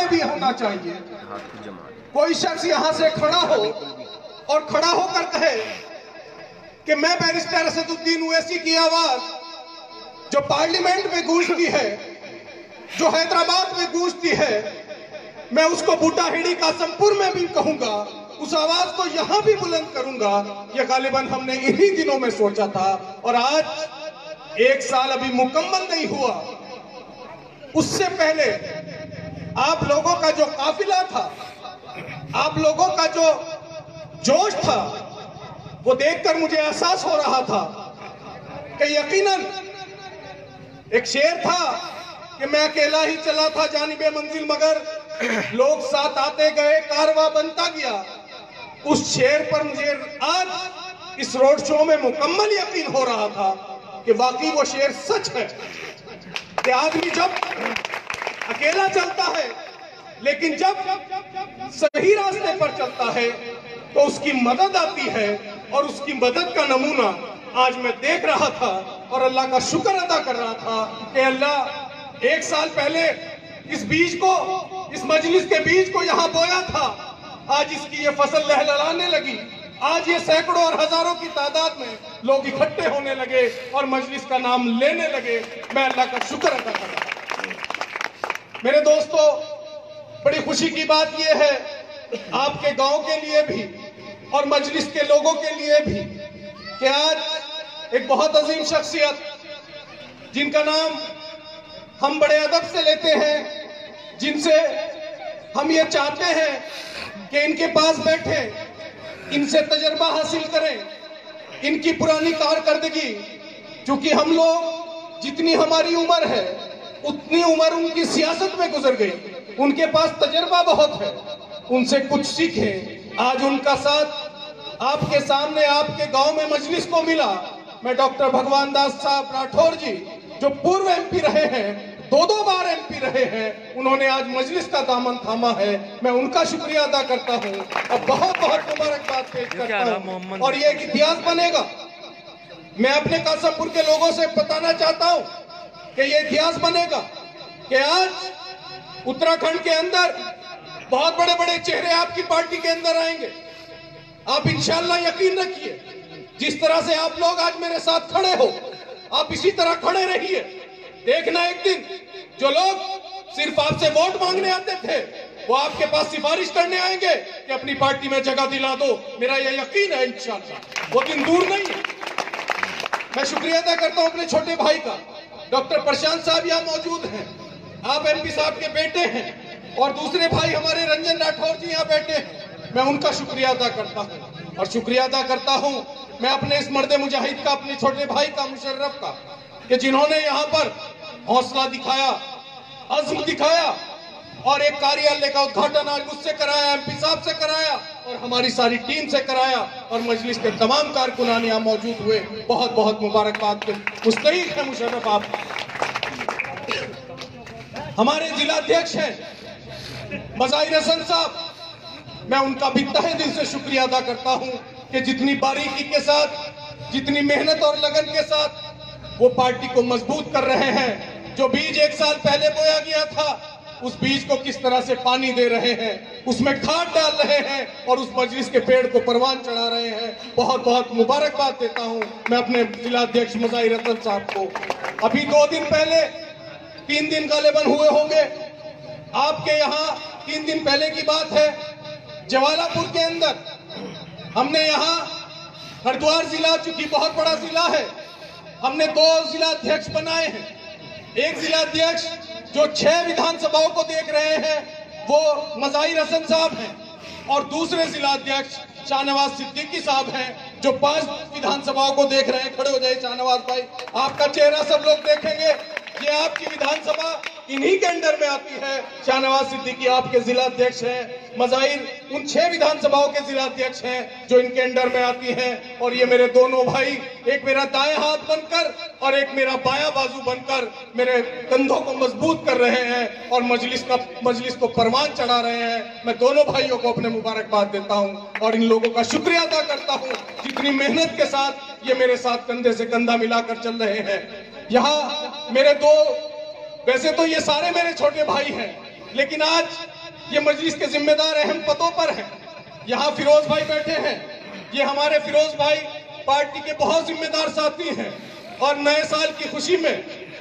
में भी होना चाहिए। कोई शख्स यहां से खड़ा हो और खड़ा होकर कहे कि मैं बैरिस्टर असदुद्दीन ओवैसी की आवाज जो पार्लियामेंट में गूंजती है, जो हैदराबाद में गूंजती है, मैं उसको बूटाहेड़ी कासमपुर में भी कहूंगा, उस आवाज को यहां भी बुलंद करूंगा। ये गालिबन हमने इन्हीं दिनों में सोचा था और आज 1 साल अभी मुकम्मल नहीं हुआ, उससे पहले आप लोगों का जो काफिला था, आप लोगों का जो जोश था, वो देखकर मुझे एहसास हो रहा था कि यकीनन एक शेर था कि मैं अकेला ही चला था जानिबे मंजिल मगर लोग साथ आते गए कारवां बनता गया। उस शेर पर मुझे आज इस रोड शो में मुकम्मल यकीन हो रहा था कि वाकई वो शेर सच है कि आदमी जब अकेला चलता है लेकिन जब सही रास्ते पर चलता है तो उसकी मदद आती है, और उसकी मदद का नमूना आज मैं देख रहा था और अल्लाह का शुक्र अदा कर रहा था कि अल्लाह 1 साल पहले इस बीज को, इस मजलिस के बीज को यहाँ बोया था, आज इसकी ये फसल लहलहाने लगी। आज ये सैकड़ों और हजारों की तादाद में लोग इकट्ठे होने लगे और मजलिस का नाम लेने लगे। मैं अल्लाह का शुक्र अदा कर रहा हूं। मेरे दोस्तों, बड़ी खुशी की बात यह है आपके गांव के लिए भी और मजलिस के लोगों के लिए भी कि आज एक बहुत अजीम शख्सियत, जिनका नाम हम बड़े अदब से लेते हैं, जिनसे हम ये चाहते हैं कि इनके पास बैठे, इनसे तजर्बा हासिल करें, इनकी पुरानी कारकर्दगी, क्योंकि हम लोग जितनी हमारी उम्र है उतनी उम्र उनकी सियासत में गुजर गई, उनके पास तजर्बा बहुत है, उनसे कुछ सीखें। आज उनका साथ आपके सामने आपके गांव में मजलिस को मिला। मैं डॉक्टर भगवान दास साहब राठौर जी, जो पूर्व एमपी रहे हैं, 2 बार एमपी रहे हैं, उन्होंने आज मजलिस का दामन थामा है। मैं उनका शुक्रिया अदा करता हूं और बहुत बहुत मुबारकबाद पेश करता हूं। और ये एक इतिहास बनेगा। मैं अपने कासमपुर के लोगों से बताना चाहता हूं कि ये इतिहास बनेगा कि आज उत्तराखंड के अंदर बहुत बड़े बड़े चेहरे आपकी पार्टी के अंदर आएंगे। आप इंशाअल्लाह यकीन रखिए, जिस तरह से आप लोग आज मेरे साथ खड़े हो, आप इसी तरह खड़े रहिए। देखना एक दिन जो लोग सिर्फ आपसे वोट मांगने आते थे, वो आपके पास सिफारिश करने आएंगे कि अपनी पार्टी में जगह दिला दो। मेरा यह यकीन है इंशाअल्लाह वो दिन दूर नहीं है। मैं शुक्रिया अदा करता हूं अपने छोटे भाई का, डॉक्टर प्रशांत साहब यहाँ मौजूद हैं, आप एमपी साहब के बेटे हैं, और दूसरे भाई हमारे रंजन राठौर जी यहाँ बैठे हैं। मैं उनका शुक्रिया अदा करता हूँ और शुक्रिया अदा करता हूँ मैं अपने इस मर्दे मुजाहिद का, अपने छोटे भाई का, मुशर्रफ का, कि जिन्होंने यहाँ पर हौसला दिखाया, अज़्म दिखाया और एक कार्यालय का उद्घाटन आज मुझसे कराया, एमपी साहब से कराया और हमारी सारी टीम से कराया, और मजलिस के तमाम कारकुनान यहाँ मौजूद हुए। बहुत बहुत मुबारकबाद के मुस्तहिक है मुशर्रफ आप। हमारे जिलाध्यक्ष हैं मज़ाहिर हसन साहब, मैं उनका भी तहे दिल से शुक्रिया अदा करता हूं कि जितनी बारीकी के साथ, जितनी मेहनत और लगन के साथ वो पार्टी को मजबूत कर रहे हैं। जो बीज 1 साल पहले बोया गया था, उस बीज को किस तरह से पानी दे रहे हैं, उसमें खाद डाल रहे हैं और उस मजलिस के पेड़ को परवान चढ़ा रहे हैं। बहुत बहुत मुबारकबाद देता हूं मैं अपने जिलाध्यक्ष मज़ाहिर हसन साहब को। अभी 2 दिन पहले, 3 दिन गालिबन हुए होंगे आपके यहाँ, 3 दिन पहले की बात है, जवालापुर के अंदर हमने यहाँ हरिद्वार जिला, चूंकि बहुत बड़ा जिला है, हमने 2 जिलाध्यक्ष बनाए हैं। एक जिलाध्यक्ष जो 6 विधानसभाओं को देख रहे हैं वो मज़ाहिर हसन साहब हैं, और दूसरे जिलाध्यक्ष शाहनवाज सिद्दीकी साहब हैं जो 5 विधानसभाओं को देख रहे हैं। खड़े हो जाए शाहनवाज भाई, आपका चेहरा सब लोग देखेंगे। ये आपकी विधानसभा इन्हीं के अंडर में आती है। शाहनवाज सिद्दीकी आपके जिलाध्यक्ष हैं, मज़ाहिर उन 6 विधानसभाओं के जिलाध्यक्ष हैं जो इनके अंडर में आती हैं। और ये मेरे दोनों भाई, एक मेरा दाएं हाथ बनकर और एक मेरा बायां बाजू बनकर मेरे कंधों को मजबूत कर रहे हैं और मजलिस को परवान चढ़ा रहे हैं। मैं दोनों भाइयों को अपने मुबारकबाद देता हूँ और इन लोगों का शुक्रिया अदा करता हूँ जितनी मेहनत के साथ ये मेरे साथ कंधे से कंधा मिलाकर चल रहे हैं। यहाँ मेरे 2, वैसे तो ये सारे मेरे छोटे भाई हैं, लेकिन आज ये मजलिस के जिम्मेदार अहम पदों पर हैं। यहाँ फिरोज भाई बैठे हैं, ये हमारे फिरोज भाई पार्टी के बहुत जिम्मेदार साथी हैं और नए साल की खुशी में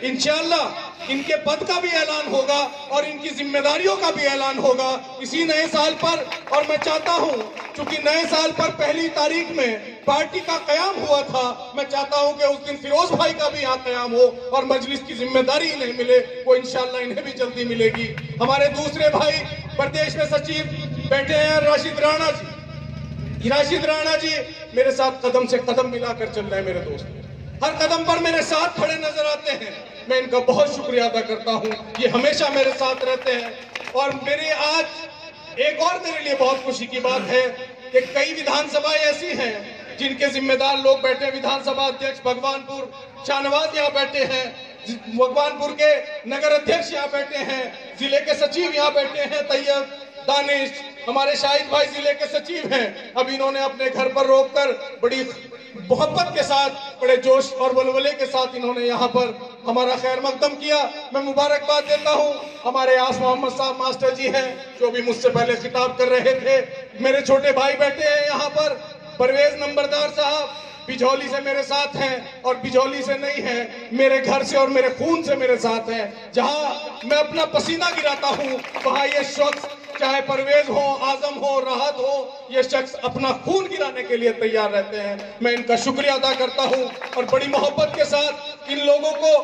इंशाअल्लाह इनके पद का भी ऐलान होगा और इनकी जिम्मेदारियों का भी ऐलान होगा इसी नए साल पर। और मैं चाहता हूं, चूंकि नए साल पर पहली तारीख में पार्टी का कयाम हुआ था, मैं चाहता हूं कि उस दिन फिरोज भाई का भी यहाँ कयाम हो और मजलिस की जिम्मेदारी इन्हें मिले, वो इंशाअल्लाह इन्हें भी जल्दी मिलेगी। हमारे दूसरे भाई प्रदेश में सचिव बैठे हैं राशिद राणा जी। राशिद राणा जी मेरे साथ कदम से कदम मिलाकर चल रहे हैं, मेरे दोस्त हर कदम पर मेरे साथ खड़े नजर आते हैं। मैं इनका बहुत शुक्रिया अदा करता हूं, ये हमेशा मेरे साथ रहते हैं। और मेरे आज एक और मेरे लिए बहुत खुशी की बात है कि कई विधानसभाएं ऐसी हैं जिनके जिम्मेदार लोग बैठे। विधानसभा अध्यक्ष भगवानपुर शाहनवाज यहाँ बैठे हैं, भगवानपुर के नगर अध्यक्ष यहाँ बैठे हैं, जिले के सचिव यहाँ बैठे हैं तैयब दानिश, हमारे शाहिद भाई जिले के सचिव हैं। अब इन्होंने अपने घर पर रोककर बड़ी मोहब्बत के साथ, बड़े जोश और वलवले के साथ इन्होंने यहाँ पर हमारा खैर मकदम किया। मैं मुबारकबाद देता हूँ। हमारे आस मोहम्मद साहब मास्टर जी हैं जो भी मुझसे पहले खिताब कर रहे थे। मेरे छोटे भाई बैठे हैं यहाँ पर, परवेज नंबरदार साहब बिजौली से मेरे साथ हैं और बिजौली से नहीं है, मेरे घर से और मेरे खून से मेरे साथ हैं। जहाँ मैं अपना पसीना गिराता हूँ वहाँ ये शख्स, चाहे परवेज हो, आजम हो, राहत हो, ये शख्स अपना खून गिराने के लिए तैयार रहते हैं। मैं इनका शुक्रिया अदा करता हूं और बड़ी मोहब्बत के साथ इन लोगों को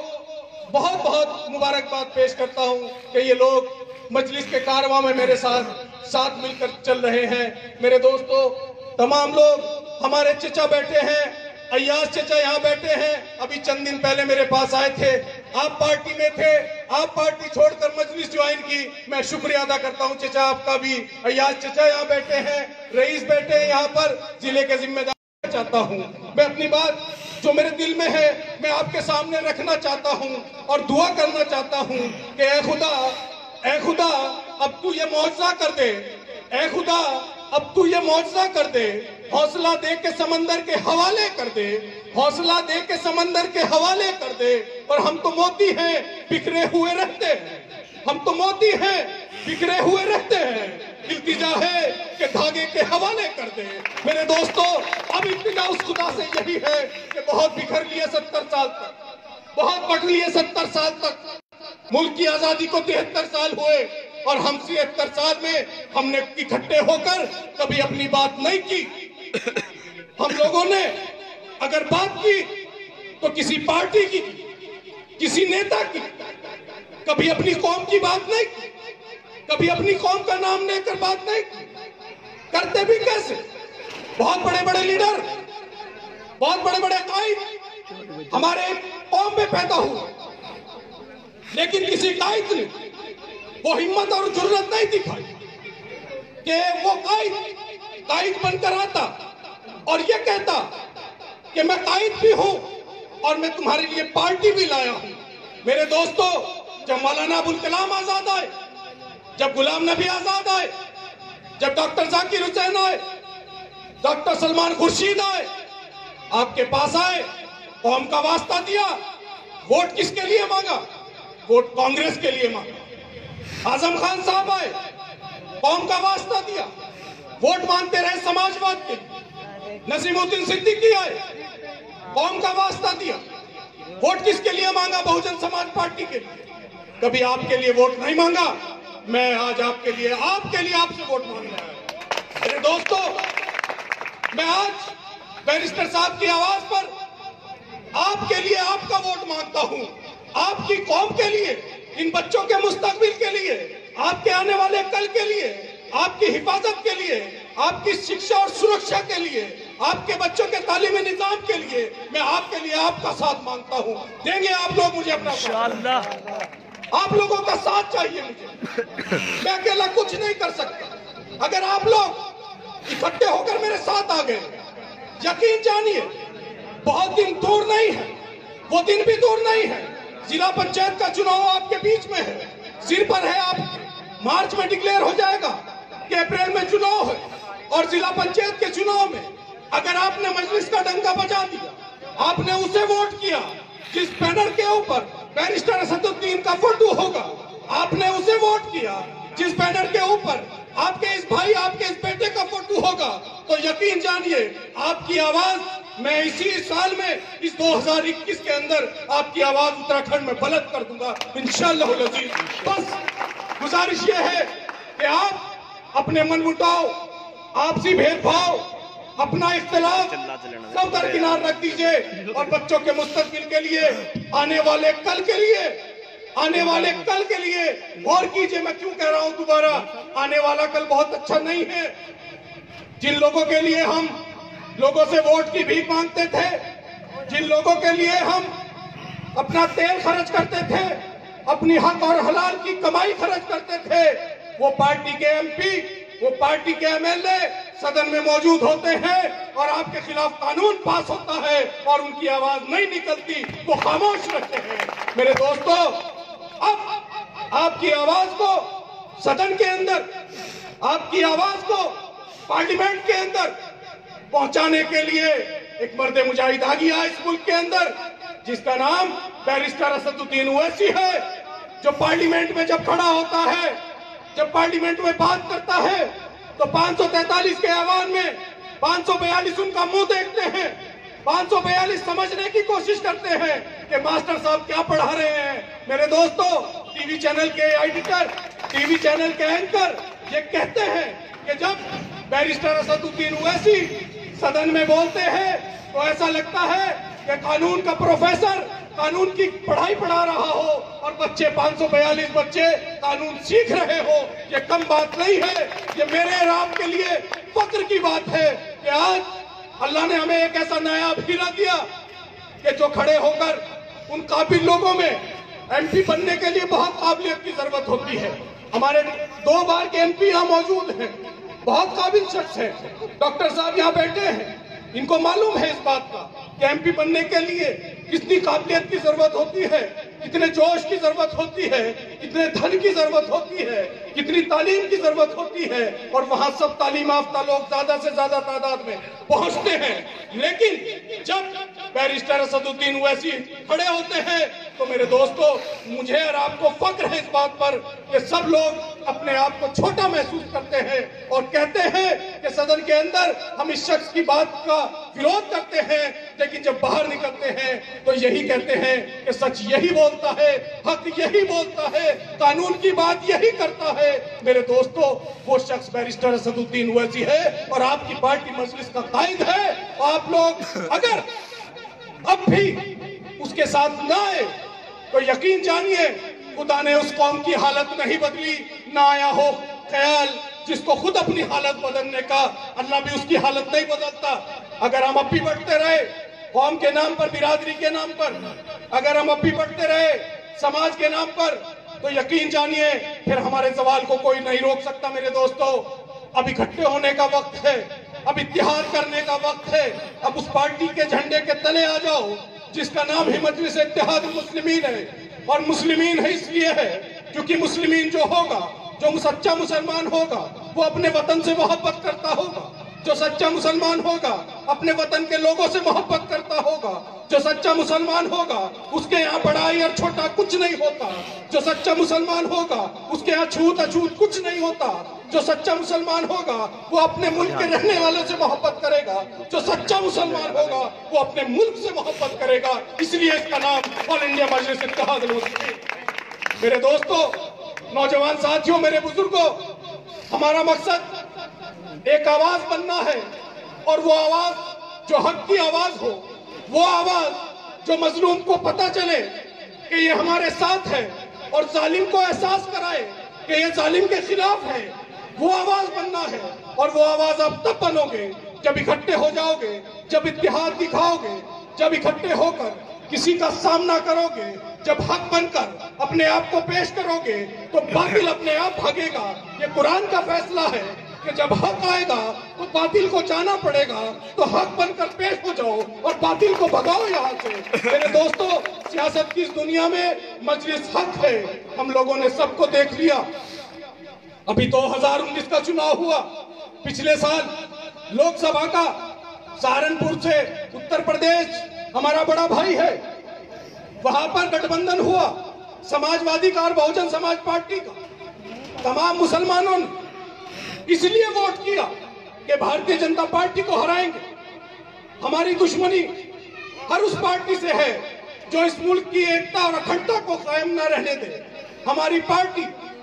बहुत बहुत मुबारकबाद पेश करता हूं कि ये लोग मजलिस के कारवां में मेरे साथ मिलकर चल रहे हैं। मेरे दोस्तों, तमाम लोग, हमारे चचा बैठे हैं, अय्याज चचा यहाँ बैठे हैं, अभी चंद दिन पहले मेरे पास आए थे। आप पार्टी में थे, आप पार्टी छोड़कर मजलिस ज्वाइन की, मैं शुक्रिया अदा करता हूँ चचा आपका भी। अय्याज चचा यहाँ बैठे हैं, रईस बैठे हैं यहाँ पर, जिले के जिम्मेदार चाहता हूँ। मैं अपनी बात जो मेरे दिल में है मैं आपके सामने रखना चाहता हूँ और दुआ करना चाहता हूँ कि ऐ खुदा अब तू ये मौजज़ा कर दे, ऐ खुदा अब तू ये मौजज़ा कर दे, हौसला दे के समंदर के हवाले कर दे, हौसला दे के समंदर के हवाले कर दे। और हम तो मोती हैं बिखरे हुए रहते हैं, हम तो मोती हैं बिखरे हुए रहते हैं, इल्तिजा है कि धागे के हवाले कर दे। मेरे दोस्तों, अब इल्तिजा उस खुदा से यही है कि बहुत बिखर लिए 70 साल तक, बहुत बट लिए 70 साल तक, मुल्क की आजादी को 73 साल हुए और हम 73 साल में हमने इकट्ठे होकर कभी अपनी बात नहीं की। हम लोगों ने अगर बात की तो किसी पार्टी की, किसी नेता की, कभी अपनी कौम की बात नहीं की, कभी अपनी कौम का नाम लेकर बात नहीं की। करते भी कैसे? बहुत बड़े बड़े लीडर, बहुत बड़े बड़े कायद हमारे कौम में पैदा हुए, लेकिन किसी कायद ने वो हिम्मत और जुर्रत नहीं दिखाई कि वो कायद बनकर आता और ये कहता कि मैं कायद भी हूं और मैं तुम्हारे लिए पार्टी भी लाया हूं। मेरे दोस्तों, जब मौलाना अबुल कलाम आजाद आए, जब गुलाम नबी आजाद आए, जब डॉक्टर जाकिर हुसैन आए, डॉक्टर सलमान खुर्शीद आए, आपके पास आए, कौम का वास्ता दिया, वोट किसके लिए मांगा? वोट कांग्रेस के लिए मांगा। आजम खान साहब आए, कौम का वास्ता दिया, वोट मांगते रहे समाजवाद के लिए। नसीमुद्दीन सिद्दीकी आए, कौम का वास्ता दिया, वोट किसके लिए मांगा? बहुजन समाज पार्टी के लिए। कभी आपके लिए वोट नहीं मांगा, मैं आज आपके लिए आपसे वोट मांग रहा हूं। मेरे दोस्तों, मैं आज बैरिस्टर साहब की आवाज पर आपके लिए आपका वोट मांगता हूं, आपकी कौम के लिए, इन बच्चों के मुस्तकबिल के लिए, आपके आने वाले कल के लिए, आपकी हिफाजत के लिए, आपकी शिक्षा और सुरक्षा के लिए, आपके बच्चों के तालीमी निजाम के लिए मैं आपके लिए आपका साथ मांगता हूं। देंगे आप लोग मुझे अपना साथ? आप लोगों का साथ चाहिए मुझे, मैं अकेला कुछ नहीं कर सकता। अगर आप लोग इकट्ठे होकर मेरे साथ आ गए, यकीन जानिए बहुत दिन दूर नहीं है, वो दिन भी दूर नहीं है। जिला पंचायत का चुनाव आपके बीच में है, सिर पर है। आप मार्च में डिक्लेयर हो जाएगा कि अप्रैल में चुनाव है, और जिला पंचायत के चुनाव में अगर आपने मजलिस का डंका बजा दिया, आपने उसे वोट किया जिस बैनर के ऊपर बैरिस्टर असदुद्दीन का फोटो होगा, आपने उसे वोट किया, जिस बैनर के ऊपर आपके इस भाई, आपके इस बेटे का फोटो होगा, तो यकीन जानिए आपकी आवाज मैं इसी साल में, इस 2021 के अंदर आपकी आवाज उत्तराखंड में बुलंद कर दूंगा इंशाअल्लाह अज़ीज। बस गुजारिश ये है कि आप अपने मनमुटाव, आपसी भेदभाव, अपना इख्तिलाफ सब दरकिनार रख दीजिए और बच्चों के मुस्तकबिल के लिए, आने वाले कल के लिए, आने वाले कल के लिए गौर कीजिए। मैं क्यों कह रहा हूं दोबारा, आने वाला कल बहुत अच्छा नहीं है। जिन लोगों के लिए हम लोगों से वोट की भीख मांगते थे, जिन लोगों के लिए हम अपना तेल खर्च करते थे, अपनी हक और हलाल की कमाई खर्च करते थे, वो पार्टी के एमपी, वो पार्टी के एमएलए सदन में मौजूद होते हैं और आपके खिलाफ कानून पास होता है और उनकी आवाज नहीं निकलती, वो खामोश रहते हैं। मेरे दोस्तों, अब आपकी आवाज को सदन के अंदर, आपकी आवाज को पार्लियामेंट के अंदर पहुंचाने के लिए एक मर्द मुजाहिद आ गया इस मुल्क के अंदर, जिसका नाम बैरिस्टर असदुद्दीन ओवैसी है, जो पार्लियामेंट में जब खड़ा होता है, जब पार्लियामेंट में बात करता है, तो 543 के ऐवान में 542 उनका मुंह देखते हैं, 542 समझने की कोशिश करते हैं कि मास्टर साहब क्या पढ़ा रहे हैं। मेरे दोस्तों, टीवी चैनल के एडिटर, टीवी चैनल के एंकर ये कहते हैं कि जब बैरिस्टर असदुद्दीन ओवैसी सदन में बोलते हैं तो ऐसा लगता है कि कानून का प्रोफेसर कानून की पढ़ाई पढ़ा रहा हो और बच्चे 542 बच्चे कानून सीख रहे हो। ये कम बात नहीं है, ये मेरे और आपके लिए फक्र की बात है कि आज अल्लाह ने हमें एक ऐसा नायाब हीरा दिया कि जो खड़े होकर उन काबिल लोगों में एमपी बनने के लिए बहुत काबिलियत की जरूरत होती है। हमारे 2 बार के एमपी यहाँ मौजूद हैं, बहुत काबिल शख्स है। डॉक्टर साहब यहाँ बैठे हैं, इनको मालूम है इस बात का कि एमपी बनने के लिए कितनी काबिलियत की जरूरत होती है, कितने जोश की जरूरत होती है, कितने धन की जरूरत होती है, कितनी तालीम की जरूरत होती है, और वहां सब तालीम याफ्ता लोग ज्यादा से ज्यादा तादाद में पहुंचते हैं। लेकिन जब बैरिस्टर असदुद्दीन ओवैसी खड़े होते हैं तो मेरे दोस्तों, मुझे और आपको फक्र है इस बात पर कि सब लोग अपने आप को छोटा महसूस करते हैं और कहते हैं कि सदन के अंदर हम इस शख्स की बात का विरोध करते हैं, लेकिन जब बाहर निकलते हैं तो यही कहते हैं कि सच यही बोलता है, हक यही बोलता है, कानून की बात यही करता है। मेरे दोस्तों, वो शख्स बैरिस्टर असदुद्दीन ओवैसी है और आपकी पार्टी मजलिस का कायद है। आप लोग अगर अब भी उसके साथ ना आए तो यकीन जानिए खुदा ने उस कौम की हालत नहीं बदली, ना आया हो ख्याल जिसको खुद अपनी हालत बदलने का, अल्लाह भी उसकी हालत नहीं बदलता। अगर हम अब भी बढ़ते रहे कौम के नाम पर, बिरादरी के नाम पर, अगर हम अब भी बढ़ते रहे समाज के नाम पर, तो यकीन जानिए फिर हमारे सवाल को कोई नहीं रोक सकता। मेरे दोस्तों, अब इकट्ठे होने का वक्त है, अब इत्तेहाद करने का वक्त है। अब उस पार्टी के झंडे के तले आ जाओ जिसका नाम ही मजलिस इत्तेहाद मुस्लिमीन है। और मुस्लिमीन है इसलिए है क्योंकि मुस्लिमीन जो होगा, जो सच्चा मुसलमान होगा, वो अपने वतन से मोहब्बत करता होगा। जो सच्चा मुसलमान होगा अपने वतन के लोगों से मोहब्बत करता होगा। जो सच्चा मुसलमान होगा उसके यहाँ बड़ाई और छोटा कुछ नहीं होता। जो सच्चा मुसलमान होगा उसके यहाँ छूत अछूत कुछ नहीं होता। जो सच्चा मुसलमान होगा वो अपने मुल्क के रहने वालों से मोहब्बत करेगा। जो सच्चा मुसलमान होगा वो अपने मुल्क से मोहब्बत करेगा। इसलिए इसका नाम ऑल इंडिया मजलिस इत्तेहाद मुस्लिमीन। मेरे दोस्तों, नौजवान साथियों, मेरे बुजुर्गों, हमारा मकसद एक आवाज बनना है, और वो आवाज जो हक की आवाज हो, वो आवाज जो मजलूम को पता चले कि ये हमारे साथ है और जालिम को एहसास कराए कि ये जालिम के खिलाफ है, वो आवाज बनना है। और वो आवाज आप तब बनोगे जब इकट्ठे हो जाओगे, जब इत्तेहाद दिखाओगे, जब इकट्ठे होकर किसी का सामना करोगे, जब हक बनकर अपने आप को पेश करोगे तो बातिल अपने आप भागेगा। ये कुरान का फैसला है कि जब हक आएगा तो बातिल को जाना पड़ेगा, तो हक बनकर पेश हो जाओ और बातिल को भगाओ यहाँ से। मेरे दोस्तों, सियासत की इस दुनिया में मजलिस हक है, हम लोगों ने सबको देख लिया। अभी 2019 का चुनाव हुआ, पिछले साल लोकसभा का सहारनपुर से उत्तर प्रदेश हमारा बड़ा भाई है, वहां पर गठबंधन हुआ समाजवादी का और बहुजन समाज पार्टी का। तमाम मुसलमानों ने इसलिए वोट किया कि भारतीय जनता पार्टी को हराएंगे। हमारी दुश्मनी हर उस पार्टी से है जो इस मुल्क की एकता और अखंडता को कायम न रहने दे। हमारी पार्टी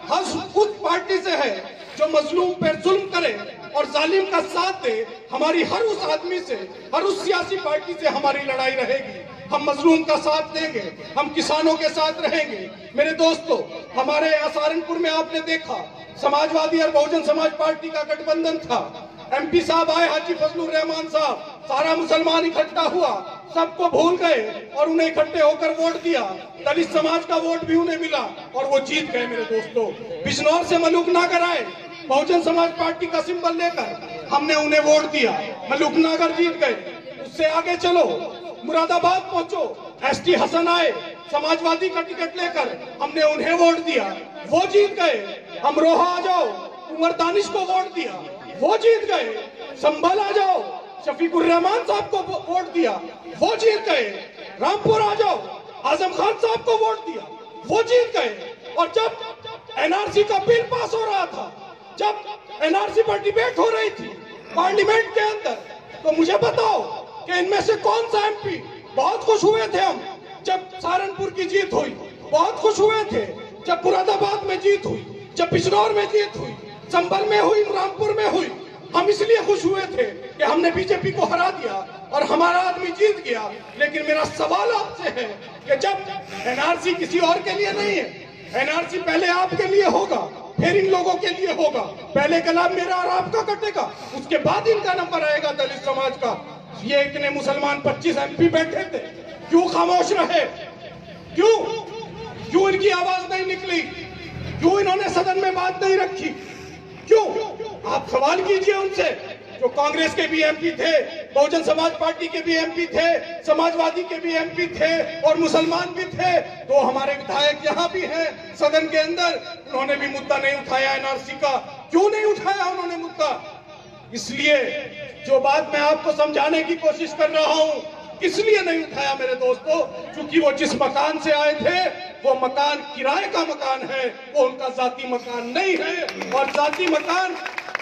हर उस पार्टी से है जो मजलूम पर जुल्म करे और जालिम का साथ दे। हमारी हर उस आदमी से, हर उस सियासी पार्टी से हमारी लड़ाई रहेगी। हम मजलूम का साथ देंगे, हम किसानों के साथ रहेंगे। मेरे दोस्तों, हमारे यहाँ सहारनपुर में आपने देखा समाजवादी और बहुजन समाज पार्टी का गठबंधन था। MP साहब आए, हाजी फजलुर रहमान साहब, सारा मुसलमान इकट्ठा हुआ, सबको भूल गए और उन्हें इकट्ठे होकर वोट दिया। दलित समाज का वोट भी उन्हें मिला और वो जीत गए। मेरे दोस्तों, बिजनौर से मलूक नागर आए, बहुजन समाज पार्टी का सिंबल लेकर हमने उन्हें वोट दिया, मलूक नागर जीत गए। उससे आगे चलो, मुरादाबाद पहुंचो, ST हसन आए, समाजवादी का टिकट लेकर हमने उन्हें वोट दिया, वो जीत गए। अमरोहा आ जाओ, उमर दानिश को वोट दिया, वो जीत गए। संभल आ जाओ, शफीकुर रहमान साहब को वोट दिया, वो जीत गए। रामपुर आ जाओ, आजम खान साहब को वोट दिया, वो जीत गए। और जब NRC का बिल पास हो रहा था, जब NRC पर डिबेट हो रही थी पार्लियामेंट के अंदर, तो मुझे बताओ कि इनमें से कौन सा MP बहुत खुश हुए थे हम जब सहारनपुर की जीत हुई? बहुत खुश हुए थे जब मुरादाबाद में जीत हुई, जब बिजनौर में जीत हुई, संभल में हुई, रामपुर में हुई। हम इसलिए खुश हुए थे कि हमने बीजेपी को हरा दिया और हमारा आदमी जीत गया। लेकिन मेरा सवाल आपसे है कि जब NRC किसी और के लिए नहीं है, NRC पहले आपके लिए होगा, फिर इन लोगों के लिए होगा। पहले कलाम मेरा और आपका कटेगा, उसके बाद इनका नंबर आएगा दलित समाज का। ये इतने मुसलमान 25 MP बैठे थे, क्यों खामोश रहे? क्यों इनकी आवाज नहीं निकली? क्यों इन्होंने सदन में बात नहीं रखी? क्यों? आप सवाल कीजिए उनसे। जो कांग्रेस के भी MP थे, बहुजन समाज पार्टी के भी MP थे, समाजवादी के भी MP थे और मुसलमान भी थे। तो हमारे विधायक यहाँ भी हैं सदन के अंदर, उन्होंने भी मुद्दा नहीं उठाया NRC का। क्यों नहीं उठाया उन्होंने मुद्दा? इसलिए जो बात मैं आपको समझाने की कोशिश कर रहा हूँ, इसलिए नहीं उठाया मेरे दोस्तों, क्योंकि वो जिस मकान से आए थे वो मकान किराए का मकान है, वो उनका जाती मकान नहीं है। और जाती मकान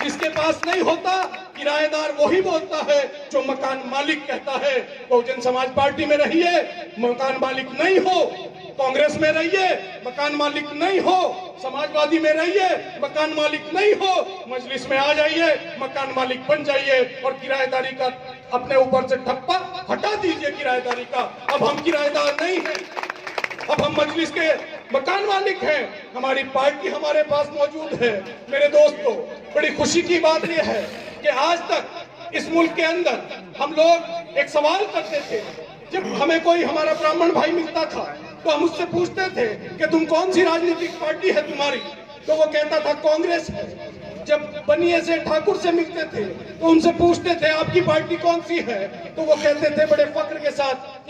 जिसके पास नहीं होता, किराएदार वही बोलता है जो मकान मालिक कहता है। बहुजन समाज पार्टी में रहिए, मकान मालिक नहीं हो। कांग्रेस में रहिए, मकान मालिक नहीं हो। समाजवादी में रहिए, मकान मालिक नहीं हो। मजलिस में आ जाइए, मकान मालिक बन जाइए और किराएदारी का अपने ऊपर से ठप्पा हटा दीजिए किराएदारी का। अब हम किराएदार नहीं हैं, अब हम मजलिस के मकान मालिक हैं। हमारी पार्टी हमारे पास मौजूद है। मेरे दोस्तों, बड़ी खुशी की बात यह है कि आज तक इस मुल्क के अंदर हम लोग एक सवाल करते थे। जब हमें कोई हमारा ब्राह्मण भाई मिलता था तो हम उससे पूछते थे कि तुम कौन सी राजनीतिक पार्टी है तुम्हारी? तो वो कहता था कांग्रेस है। जब बनिए से ठाकुर से मिलते थे तो उनसे पूछते थे आपकी पार्टी कौन सी है? तो वो कहते थे बड़े फख्र के साथ